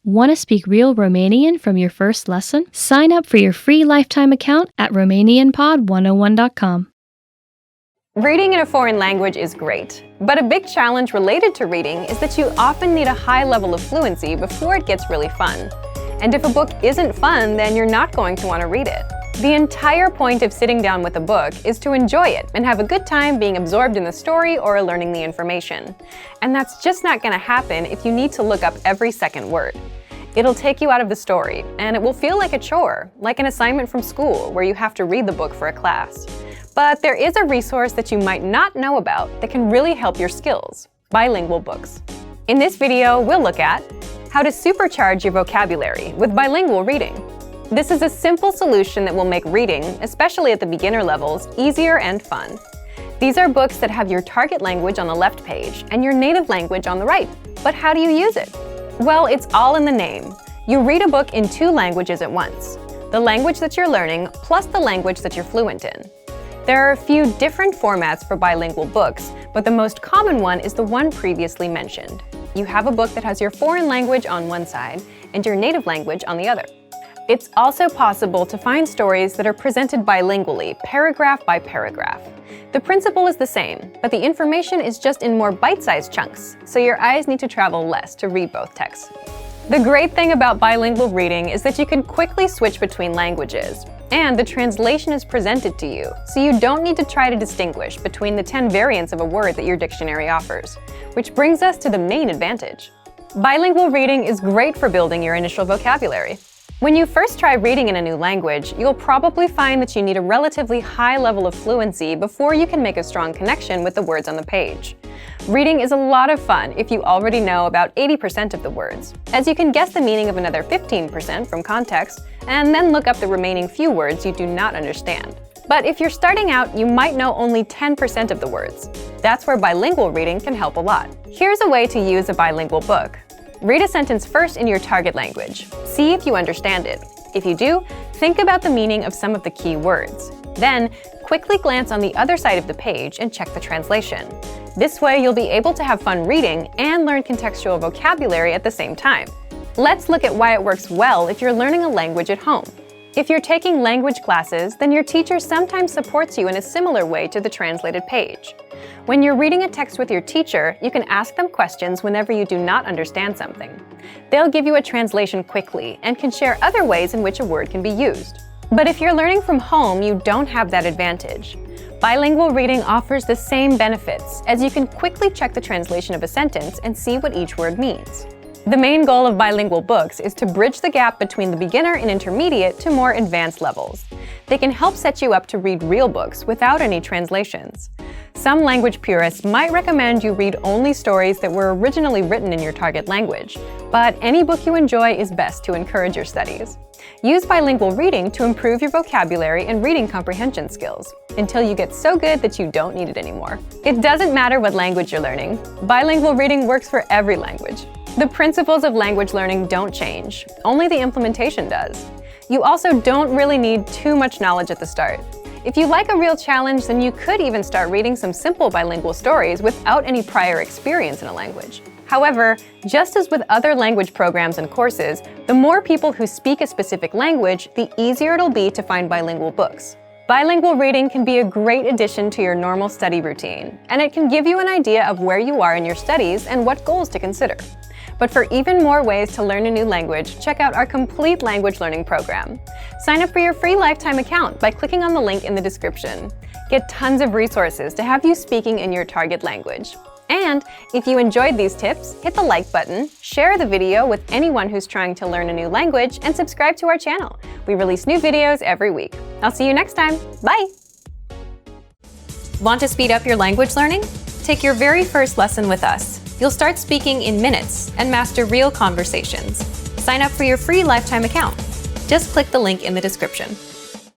Want to speak real Romanian from your first lesson? Sign up for your free lifetime account at RomanianPod101.com. Reading in a foreign language is great, but a big challenge related to reading is that you often need a high level of fluency before it gets really fun. And if a book isn't fun, then you're not going to want to read it. The entire point of sitting down with a book is to enjoy it and have a good time being absorbed in the story or learning the information. And that's just not going to happen if you need to look up every second word. It'll take you out of the story, and it will feel like a chore, like an assignment from school where you have to read the book for a class. But there is a resource that you might not know about that can really help your skills: bilingual books. In this video, we'll look at how to supercharge your vocabulary with bilingual reading. This is a simple solution that will make reading, especially at the beginner levels, easier and fun. These are books that have your target language on the left page and your native language on the right. But how do you use it? Well, it's all in the name. You read a book in two languages at once: the language that you're learning plus the language that you're fluent in. There are a few different formats for bilingual books, but the most common one is the one previously mentioned. You have a book that has your foreign language on one side and your native language on the other. It's also possible to find stories that are presented bilingually, paragraph by paragraph. The principle is the same, but the information is just in more bite-sized chunks, so your eyes need to travel less to read both texts. The great thing about bilingual reading is that you can quickly switch between languages, and the translation is presented to you, so you don't need to try to distinguish between the 10 variants of a word that your dictionary offers. Which brings us to the main advantage. Bilingual reading is great for building your initial vocabulary. When you first try reading in a new language, you'll probably find that you need a relatively high level of fluency before you can make a strong connection with the words on the page. Reading is a lot of fun if you already know about 80% of the words, as you can guess the meaning of another 15% from context, and then look up the remaining few words you do not understand. But if you're starting out, you might know only 10% of the words. That's where bilingual reading can help a lot. Here's a way to use a bilingual book. Read a sentence first in your target language. See if you understand it. If you do, think about the meaning of some of the key words. Then, quickly glance on the other side of the page and check the translation. This way, you'll be able to have fun reading and learn contextual vocabulary at the same time. Let's look at why it works well if you're learning a language at home. If you're taking language classes, then your teacher sometimes supports you in a similar way to the translated page. When you're reading a text with your teacher, you can ask them questions whenever you do not understand something. They'll give you a translation quickly and can share other ways in which a word can be used. But if you're learning from home, you don't have that advantage. Bilingual reading offers the same benefits, as you can quickly check the translation of a sentence and see what each word means. The main goal of bilingual books is to bridge the gap between the beginner and intermediate to more advanced levels. They can help set you up to read real books without any translations. Some language purists might recommend you read only stories that were originally written in your target language, but any book you enjoy is best to encourage your studies. Use bilingual reading to improve your vocabulary and reading comprehension skills, until you get so good that you don't need it anymore. It doesn't matter what language you're learning. Bilingual reading works for every language. The principles of language learning don't change, only the implementation does. You also don't really need too much knowledge at the start. If you like a real challenge, then you could even start reading some simple bilingual stories without any prior experience in a language. However, just as with other language programs and courses, the more people who speak a specific language, the easier it'll be to find bilingual books. Bilingual reading can be a great addition to your normal study routine, and it can give you an idea of where you are in your studies and what goals to consider. But for even more ways to learn a new language, check out our complete language learning program. Sign up for your free lifetime account by clicking on the link in the description. Get tons of resources to have you speaking in your target language. And if you enjoyed these tips, hit the like button, share the video with anyone who's trying to learn a new language, and subscribe to our channel. We release new videos every week. I'll see you next time. Bye! Want to speed up your language learning? Take your very first lesson with us. You'll start speaking in minutes and master real conversations. Sign up for your free lifetime account. Just click the link in the description.